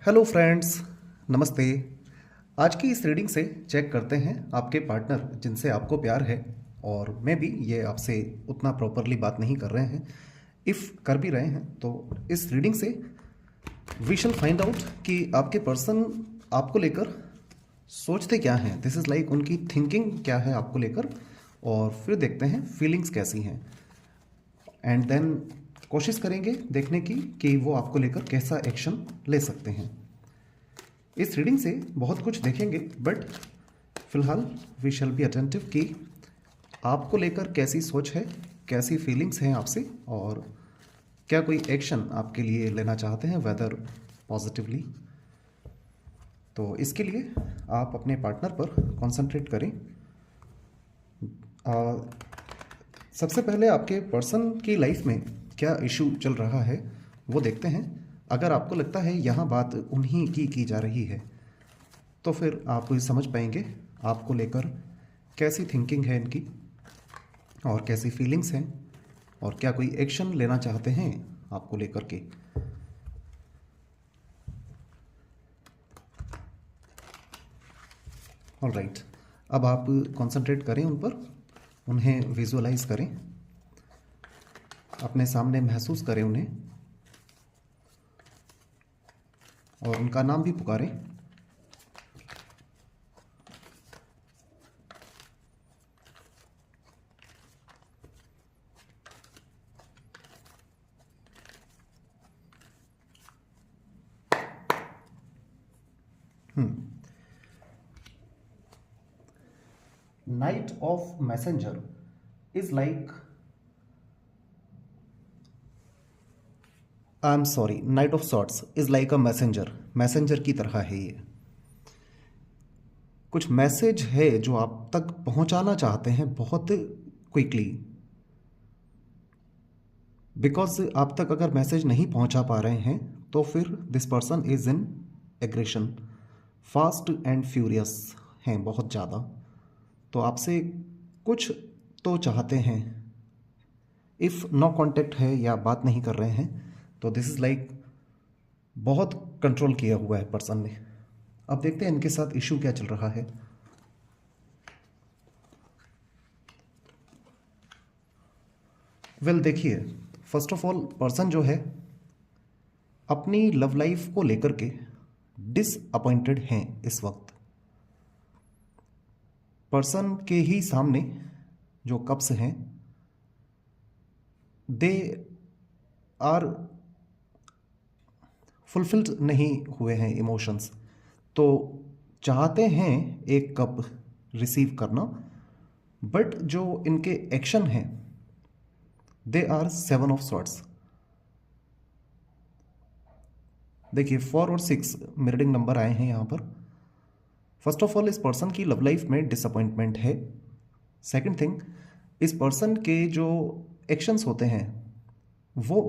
Hello friends, नमस्ते। आज की इस रीडिंग से चेक करते हैं आपके पार्टनर जिनसे आपको प्यार है और मैं भी ये आपसे उतना प्रॉपरली बात नहीं कर रहे हैं। इफ़ कर भी रहे हैं तो इस रीडिंग से वी शैल फाइंड आउट कि आपके पर्सन आपको लेकर सोचते क्या हैं। दिस इज़ लाइक उनकी थिंकिंग क्या है आपको लेकर, और फिर देखते हैं फीलिंग्स कैसी हैं एंड देन कोशिश करेंगे देखने की कि वो आपको लेकर कैसा एक्शन ले सकते हैं। इस रीडिंग से बहुत कुछ देखेंगे, बट फिलहाल वी शैल बी अटेंटिव कि आपको लेकर कैसी सोच है, कैसी फीलिंग्स हैं आपसे, और क्या कोई एक्शन आपके लिए लेना चाहते हैं, वेदर पॉजिटिवली। तो इसके लिए आप अपने पार्टनर पर कंसंट्रेट करें। सबसे पहले आपके पर्सन की लाइफ में क्या इशू चल रहा है वो देखते हैं। अगर आपको लगता है यहाँ बात उन्हीं की जा रही है तो फिर आप समझ पाएंगे आपको लेकर कैसी थिंकिंग है इनकी और कैसी फीलिंग्स हैं, और क्या कोई एक्शन लेना चाहते हैं आपको लेकर के। ऑलराइट, अब आप कंसंट्रेट करें उन पर, उन्हें विजुअलाइज करें, अपने सामने महसूस करें उन्हें, और उनका नाम भी पुकारें। Knight of Messenger is like, I'm sorry, Knight of Swords is like a messenger. Messenger की तरह है ये। कुछ मैसेज है जो आप तक पहुंचाना चाहते हैं बहुत क्विकली, बिकॉज आप तक अगर मैसेज नहीं पहुंचा पा रहे हैं तो फिर this person is in aggression, fast and furious हैं बहुत ज़्यादा। तो आपसे कुछ तो चाहते हैं। इफ़ नो कांटेक्ट है या बात नहीं कर रहे हैं तो दिस इज़ लाइक बहुत कंट्रोल किया हुआ है पर्सन ने। अब देखते हैं इनके साथ इशू क्या चल रहा है। वेल देखिए, फर्स्ट ऑफ ऑल पर्सन जो है अपनी लव लाइफ को लेकर के डिसअपॉइंटेड हैं इस वक्त। पर्सन के ही सामने जो कप्स हैं दे आर फुलफिल्ड नहीं हुए हैं इमोशंस। तो चाहते हैं एक कप रिसीव करना, बट जो इनके एक्शन हैं दे आर 7 ऑफ सॉर्ट्स। देखिए 4 और 6 मिररिंग नंबर आए हैं यहाँ पर। फर्स्ट ऑफ ऑल इस पर्सन की लव लाइफ में डिसअपॉइंटमेंट है। सेकंड थिंग, इस पर्सन के जो एक्शंस होते हैं वो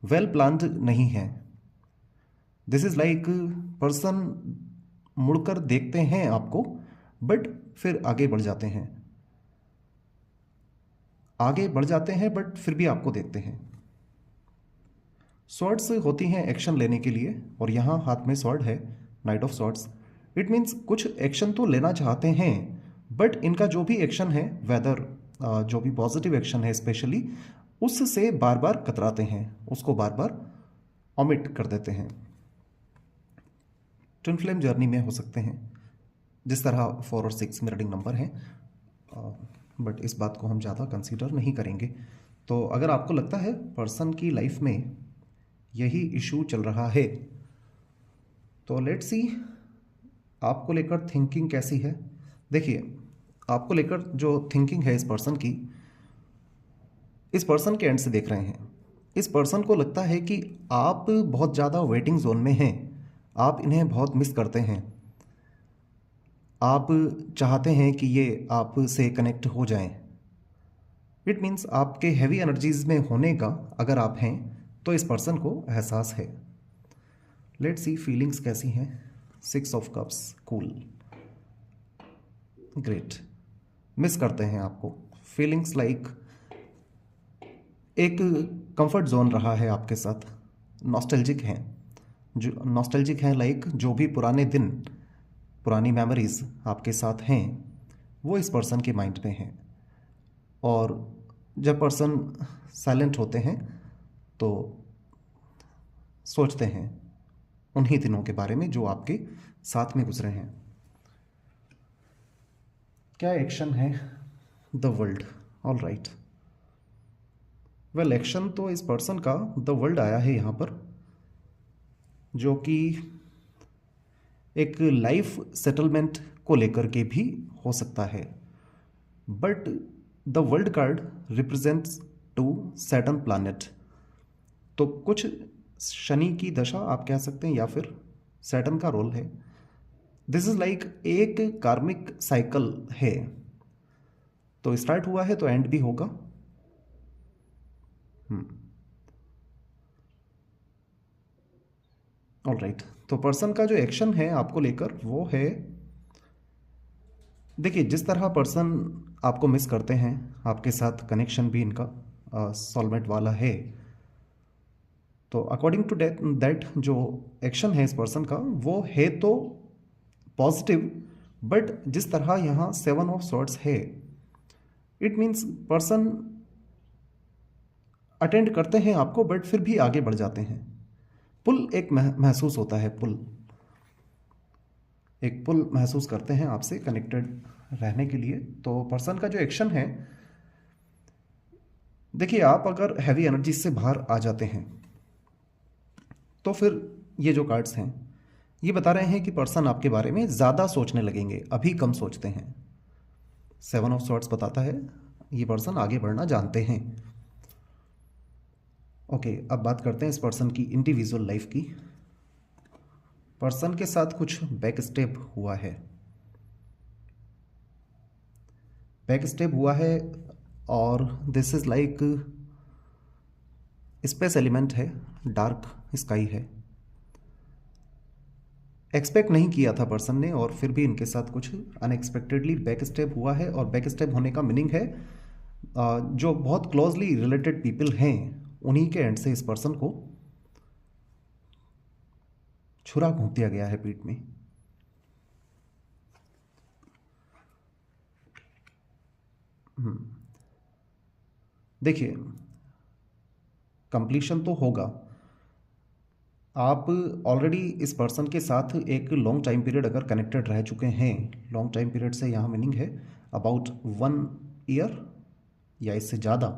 वेल प्लान्ड नहीं है। दिस इज लाइक पर्सन मुड़कर देखते हैं आपको बट फिर आगे बढ़ जाते हैं, आगे बढ़ जाते हैं बट फिर भी आपको देखते हैं। स्वॉर्ड्स होती हैं एक्शन लेने के लिए, और यहाँ हाथ में स्वॉर्ड है, night of swords. It means कुछ एक्शन तो लेना चाहते हैं, बट इनका जो भी एक्शन है, वेदर जो भी पॉजिटिव एक्शन है स्पेशली, उससे बार बार कतराते हैं, उसको बार बार ओमिट कर देते हैं। ट्विन फ्लेम जर्नी में हो सकते हैं जिस तरह 4 और 6 मिररिंग नंबर हैं, बट इस बात को हम ज़्यादा कंसीडर नहीं करेंगे। तो अगर आपको लगता है पर्सन की लाइफ में यही इशू चल रहा है तो लेट्स सी आपको लेकर थिंकिंग कैसी है। देखिए आपको लेकर जो थिंकिंग है इस पर्सन की, इस पर्सन के एंड से देख रहे हैं, इस पर्सन को लगता है कि आप बहुत ज़्यादा वेटिंग जोन में हैं, आप इन्हें बहुत मिस करते हैं, आप चाहते हैं कि ये आपसे कनेक्ट हो जाएं। इट मीन्स आपके हैवी एनर्जीज में होने का अगर आप हैं तो इस पर्सन को एहसास है। लेट्स सी फीलिंग्स कैसी हैं। 6 of cups, cool, great. Miss करते हैं आपको। फीलिंग्स लाइक एक कंफर्ट जोन रहा है आपके साथ, नॉस्टैल्जिक हैं, जो नॉस्टैल्जिक हैं, लाइक जो भी पुराने दिन, पुरानी मेमोरीज आपके साथ हैं, वो इस पर्सन के माइंड में हैं। और जब पर्सन साइलेंट होते हैं तो सोचते हैं उन्हीं दिनों के बारे में जो आपके साथ में गुजरे हैं। क्या एक्शन है? The world. All right, well action तो इस पर्सन का द वर्ल्ड आया है यहाँ पर, जो कि एक लाइफ सेटलमेंट को लेकर के भी हो सकता है। But the world card represents to Saturn planet, तो कुछ शनि की दशा आप कह सकते हैं या फिर सैटर्न का रोल है। दिस इज लाइक एक कार्मिक साइकिल है, तो स्टार्ट हुआ है तो एंड भी होगा। ऑल राइट, तो पर्सन का जो एक्शन है आपको लेकर वो है, देखिए जिस तरह पर्सन आपको मिस करते हैं, आपके साथ कनेक्शन भी इनका सॉल्वेंट वाला है, तो अकॉर्डिंग टू दैट जो एक्शन है इस पर्सन का वो है तो पॉजिटिव। बट जिस तरह यहाँ 7 ऑफ सॉर्ड्स है, इट मीन्स पर्सन अटेंड करते हैं आपको बट फिर भी आगे बढ़ जाते हैं। पुल एक महसूस होता है, एक पुल महसूस करते हैं आपसे कनेक्टेड रहने के लिए। तो पर्सन का जो एक्शन है, देखिए आप अगर हैवी एनर्जी से बाहर आ जाते हैं तो फिर ये जो कार्ड्स हैं ये बता रहे हैं कि पर्सन आपके बारे में ज़्यादा सोचने लगेंगे, अभी कम सोचते हैं। 7 ऑफ सॉर्ड्स बताता है ये पर्सन आगे बढ़ना जानते हैं। ओके, अब बात करते हैं इस पर्सन की इंडिविजुअल लाइफ की। पर्सन के साथ कुछ बैक स्टेप हुआ है, और this is like space element है, डार्क स्काई है। एक्सपेक्ट नहीं किया था पर्सन ने और फिर भी इनके साथ कुछ अनएक्सपेक्टेडली बैक स्टेप हुआ है। और बैक स्टेप होने का मीनिंग है जो बहुत क्लोजली रिलेटेड पीपल हैं उन्हीं के एंड से इस पर्सन को छुरा घोंप दिया गया है पीठ में। देखिए कंप्लीशन तो होगा, आप ऑलरेडी इस पर्सन के साथ एक लॉन्ग टाइम पीरियड अगर कनेक्टेड रह चुके हैं, लॉन्ग टाइम पीरियड से यहाँ मीनिंग है अबाउट 1 ईयर या इससे ज़्यादा,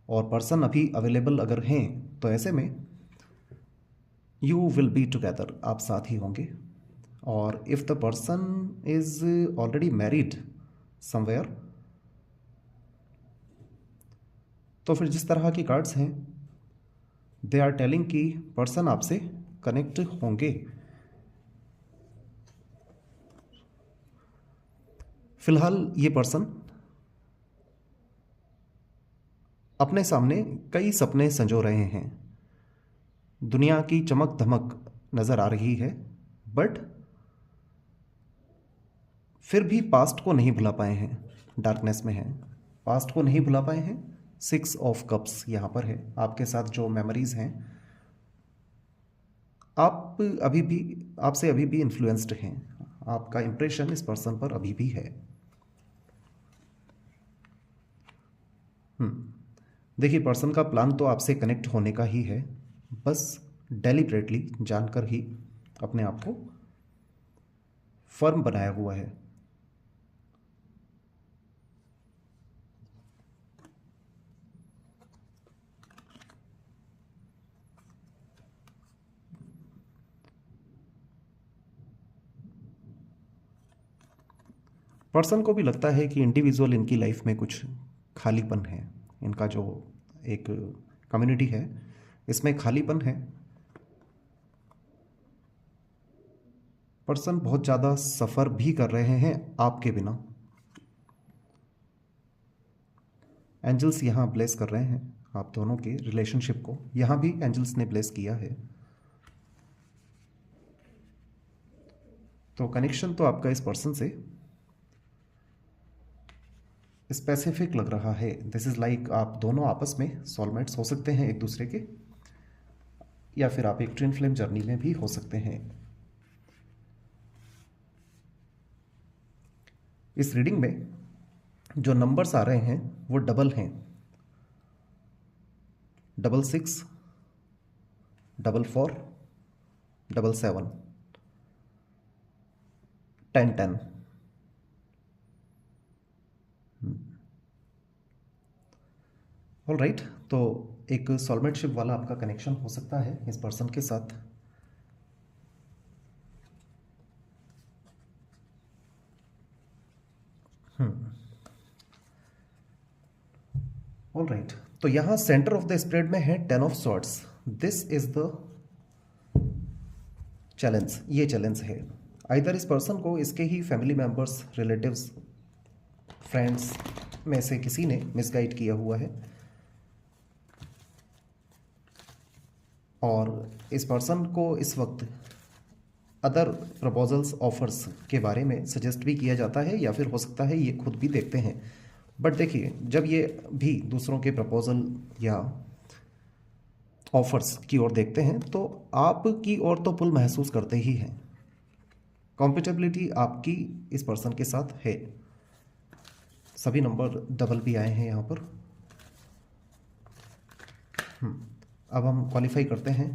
और पर्सन अभी अवेलेबल अगर हैं तो ऐसे में यू विल बी टुगेदर, आप साथ ही होंगे। और if the person is already married somewhere, तो फिर जिस तरह की कार्ड्स हैं दे आर टेलिंग कि पर्सन आपसे कनेक्ट होंगे। फिलहाल ये पर्सन अपने सामने कई सपने संजो रहे हैं, दुनिया की चमक धमक नज़र आ रही है, बट फिर भी पास्ट को नहीं भुला पाए हैं, डार्कनेस में हैं, पास्ट को नहीं भुला पाए हैं। 6 ऑफ कप्स यहाँ पर है, आपके साथ जो मेमोरीज हैं आपसे अभी भी इन्फ्लुएंस्ड हैं, आपका इंप्रेशन इस पर्सन पर अभी भी है। देखिए पर्सन का प्लान तो आपसे कनेक्ट होने का ही है, बस डेलिब्रेटली जानकर ही अपने आप को फर्म बनाया हुआ है। पर्सन को भी लगता है कि इंडिविजुअल इनकी लाइफ में कुछ खालीपन है, इनका जो एक कम्युनिटी है इसमें खालीपन है। पर्सन बहुत ज़्यादा सफ़र भी कर रहे हैं आपके बिना। एंजल्स यहाँ ब्लेस कर रहे हैं आप दोनों के रिलेशनशिप को, यहाँ भी एंजल्स ने ब्लेस किया है। तो कनेक्शन तो आपका इस पर्सन से स्पेसिफिक लग रहा है। दिस इज़ लाइक आप दोनों आपस में सोलमेट्स हो सकते हैं एक दूसरे के, या फिर आप एक ट्विन फ्लेम जर्नी में भी हो सकते हैं। इस रीडिंग में जो नंबर्स आ रहे हैं वो डबल हैं, 66, 44, 77, 10, 10। ऑल राइट, तो एक सोलमेटशिप वाला आपका कनेक्शन हो सकता है इस पर्सन के साथ। ऑल राइट, तो यहाँ सेंटर ऑफ द स्प्रेड में है 10 of swords. This is the challenge, ये चैलेंज है। आइदर इस पर्सन को इसके ही फैमिली मेंबर्स, रिलेटिव्स, फ्रेंड्स में से किसी ने मिसगाइड किया हुआ है, और इस पर्सन को इस वक्त अदर प्रपोजल्स, ऑफर्स के बारे में सजेस्ट भी किया जाता है, या फिर हो सकता है ये खुद भी देखते हैं। बट देखिए, जब ये भी दूसरों के प्रपोजल या ऑफर्स की ओर देखते हैं तो आपकी ओर तो पुल महसूस करते ही हैं। कॉम्पिटेबिलिटी आपकी इस पर्सन के साथ है। सभी नंबर डबल भी आए हैं यहाँ पर। अब हम क्वालिफाई करते हैं।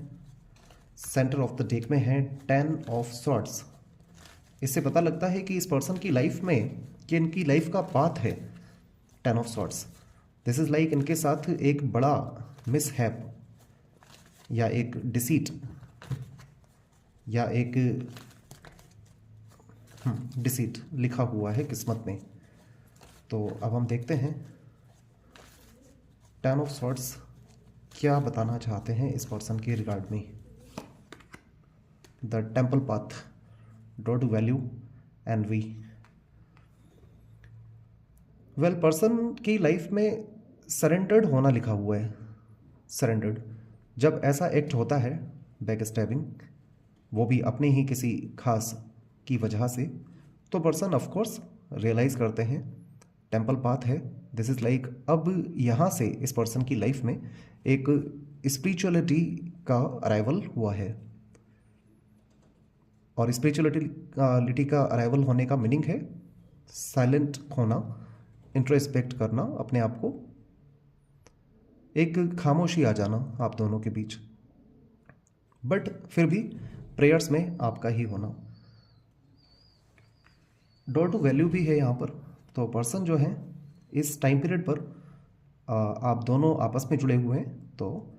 सेंटर ऑफ द डेक में है 10 ऑफ सॉर्ड्स। इससे पता लगता है कि इस पर्सन की लाइफ में, कि इनकी लाइफ का पाथ है 10 of swords. This is like इनके साथ एक बड़ा मिसहैप या एक डिसीट या एक डिसीट लिखा हुआ है किस्मत में। तो अब हम देखते हैं 10 ऑफ सॉर्ड्स क्या बताना चाहते हैं इस पर्सन के रिगार्ड में। The temple path, draw to value, envy. Well, person की लाइफ में सरेंडर्ड होना लिखा हुआ है। सरेंडर्ड, जब ऐसा एक्ट होता है बैक स्टैबिंग, वो भी अपने ही किसी खास की वजह से, तो पर्सन ऑफ कोर्स रियलाइज़ करते हैं टेम्पल पाथ है। दिस इज़ लाइक अब यहाँ से इस पर्सन की लाइफ में एक स्पिरिचुअलिटी का अराइवल हुआ है, और स्पिरिचुअलिटी का अराइवल होने का मीनिंग है साइलेंट होना, इंट्रोस्पेक्ट करना अपने आप को, एक खामोशी आ जाना आप दोनों के बीच, बट फिर भी प्रेयर्स में आपका ही होना। ड्रॉ टू वैल्यू भी है यहाँ पर। तो पर्सन जो है इस टाइम पीरियड पर आप दोनों आपस में जुड़े हुए हैं, तो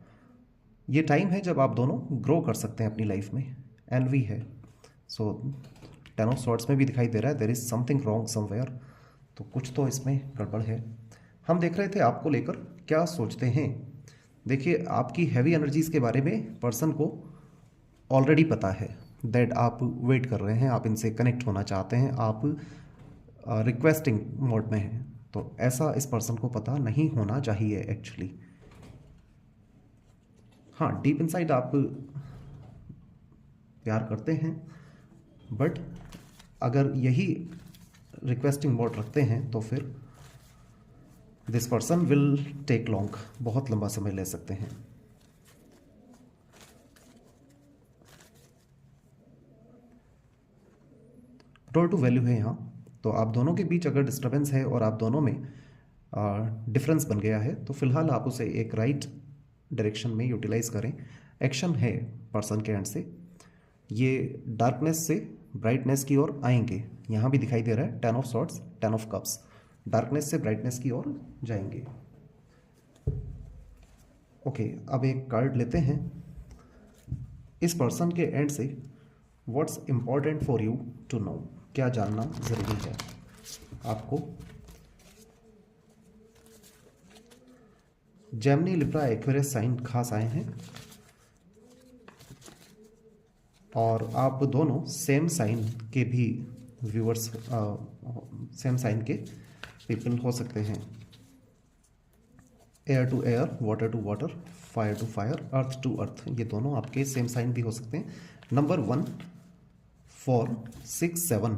ये टाइम है जब आप दोनों ग्रो कर सकते हैं अपनी लाइफ में। एनवी है, सो 10 ऑफ सॉर्ड्स में भी दिखाई दे रहा है there is something wrong somewhere, तो कुछ तो इसमें गड़बड़ है। हम देख रहे थे आपको लेकर क्या सोचते हैं। देखिए, आपकी हैवी एनर्जीज़ के बारे में पर्सन को ऑलरेडी पता है दैट आप वेट कर रहे हैं, आप इनसे कनेक्ट होना चाहते हैं, आप रिक्वेस्टिंग मोड में हैं। तो ऐसा इस पर्सन को पता नहीं होना चाहिए एक्चुअली। हाँ, डीप इनसाइड आप प्यार करते हैं, बट अगर यही रिक्वेस्टिंग मोड रखते हैं तो फिर this person will take long, बहुत लंबा समय ले सकते हैं। ड्रॉ टू वैल्यू है यहाँ, तो आप दोनों के बीच अगर डिस्टर्बेंस है और आप दोनों में डिफरेंस बन गया है, तो फिलहाल आप उसे एक राइट डायरेक्शन में यूटिलाइज करें। एक्शन है पर्सन के एंड से, ये डार्कनेस से ब्राइटनेस की ओर आएंगे। यहाँ भी दिखाई दे रहा है 10 of swords, 10 of cups, darkness से ब्राइटनेस की ओर जाएंगे। ओके, अब एक कार्ड लेते हैं। इस पर्सन के एंड से what's important for you to know, क्या जानना ज़रूरी है आपको। जेमिनी, लिब्रा, एक्वेरियस साइन खास आए हैं, और आप दोनों सेम साइन के भी व्यूअर्स, सेम साइन के पीपल हो सकते हैं। Air to air, water to water, fire to fire, earth to earth, ये दोनों आपके सेम साइन भी हो सकते हैं। नंबर 1, 4, 6, 7।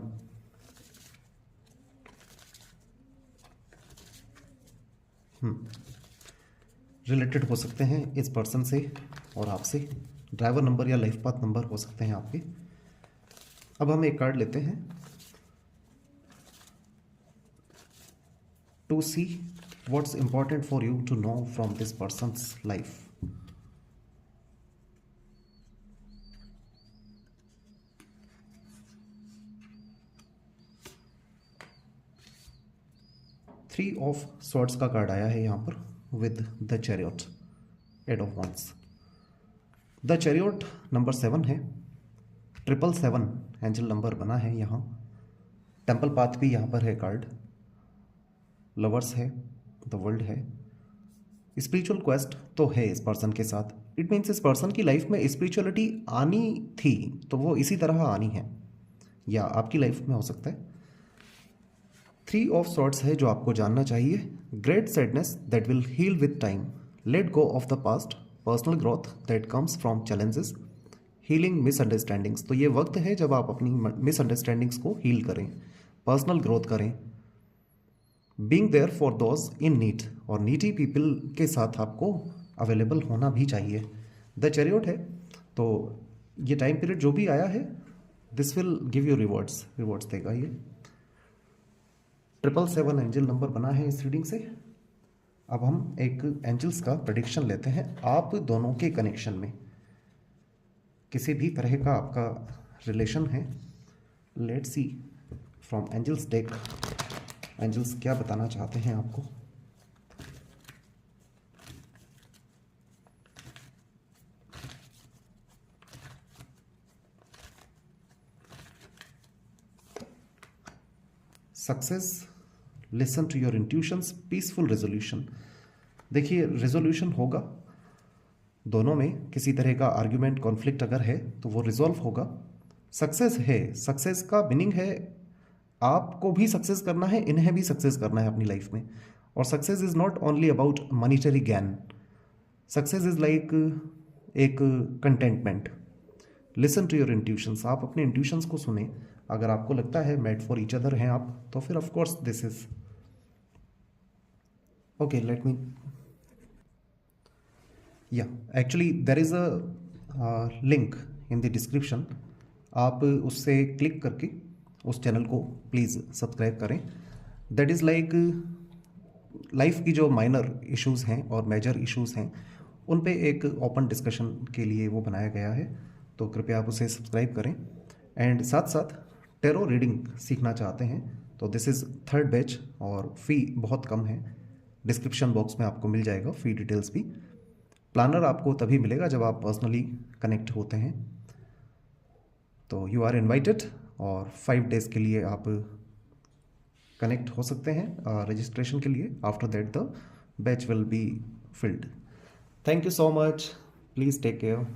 रिलेटेड हो सकते हैं इस पर्सन से और आपसे। ड्राइवर नंबर या लाइफ पाथ नंबर हो सकते हैं आपके। अब हम एक कार्ड लेते हैं to see what's important for you to know from this person's life. Three of swords का कार्ड आया है यहाँ पर with the chariot, eight of wands. The chariot number 7 है, 777 एंजल नंबर बना है यहाँ। टेम्पल पाथ भी यहाँ पर है कार्ड, लवर्स है, द वर्ल्ड है। स्पिरिचुअल क्वेस्ट तो है इस पर्सन के साथ। इट मीन्स इस पर्सन की लाइफ में स्पिरिचुअलिटी आनी थी तो वो इसी तरह आनी है, या आपकी लाइफ में हो सकता है। 3 ऑफ सॉर्ड्स है जो आपको जानना चाहिए। Great sadness that will heal with time, let go of the past, personal growth that comes from challenges, healing misunderstandings. तो ये वक्त है जब आप अपनी मिसअंडरस्टैंडिंग्स को हील करें, पर्सनल ग्रोथ करें। Being there for those in need, और नीडी पीपल के साथ आपको अवेलेबल होना भी चाहिए। द चैरियट है तो ये टाइम पीरियड जो भी आया है this will give you rewards देगा ये। 777 एंजल नंबर बना है इस रीडिंग से। अब हम एक एंजल्स का प्रेडिक्शन लेते हैं आप दोनों के कनेक्शन में, किसी भी तरह का आपका रिलेशन है। Let's see from angels deck, angels क्या बताना चाहते हैं आपको। Success, listen to your intuitions, peaceful resolution. देखिए रेजोल्यूशन होगा दोनों में, किसी तरह का आर्ग्यूमेंट कॉन्फ्लिक्ट अगर है तो वो रिजॉल्व होगा। सक्सेस है, सक्सेस का मीनिंग है आपको भी सक्सेस करना है, इन्हें भी सक्सेस करना है अपनी लाइफ में। और success is not only about monetary gain, success is like एक contentment. Listen to your intuitions, आप अपने इंट्यूशंस को सुने। अगर आपको लगता है मेड फॉर ईच अदर हैं आप, तो फिर of course this is okay. Let me या actually there is a link in the description, आप उससे क्लिक करके उस चैनल को प्लीज़ सब्सक्राइब करें। दैट इज़ लाइक लाइफ की जो माइनर इश्यूज़ हैं और मेजर इश्यूज़ हैं उन पे एक ओपन डिस्कशन के लिए वो बनाया गया है, तो कृपया आप उसे सब्सक्राइब करें। एंड साथ साथ टेरो रीडिंग सीखना चाहते हैं तो दिस इज़ 3rd बैच और फ़ी बहुत कम है, डिस्क्रिप्शन बॉक्स में आपको मिल जाएगा फ़ी डिटेल्स भी। प्लानर आपको तभी मिलेगा जब आप पर्सनली कनेक्ट होते हैं, तो यू आर इन्वाइटेड। और 5 डेज़ के लिए आप कनेक्ट हो सकते हैं रजिस्ट्रेशन के लिए। After that the batch will be filled. Thank you so much, please take care.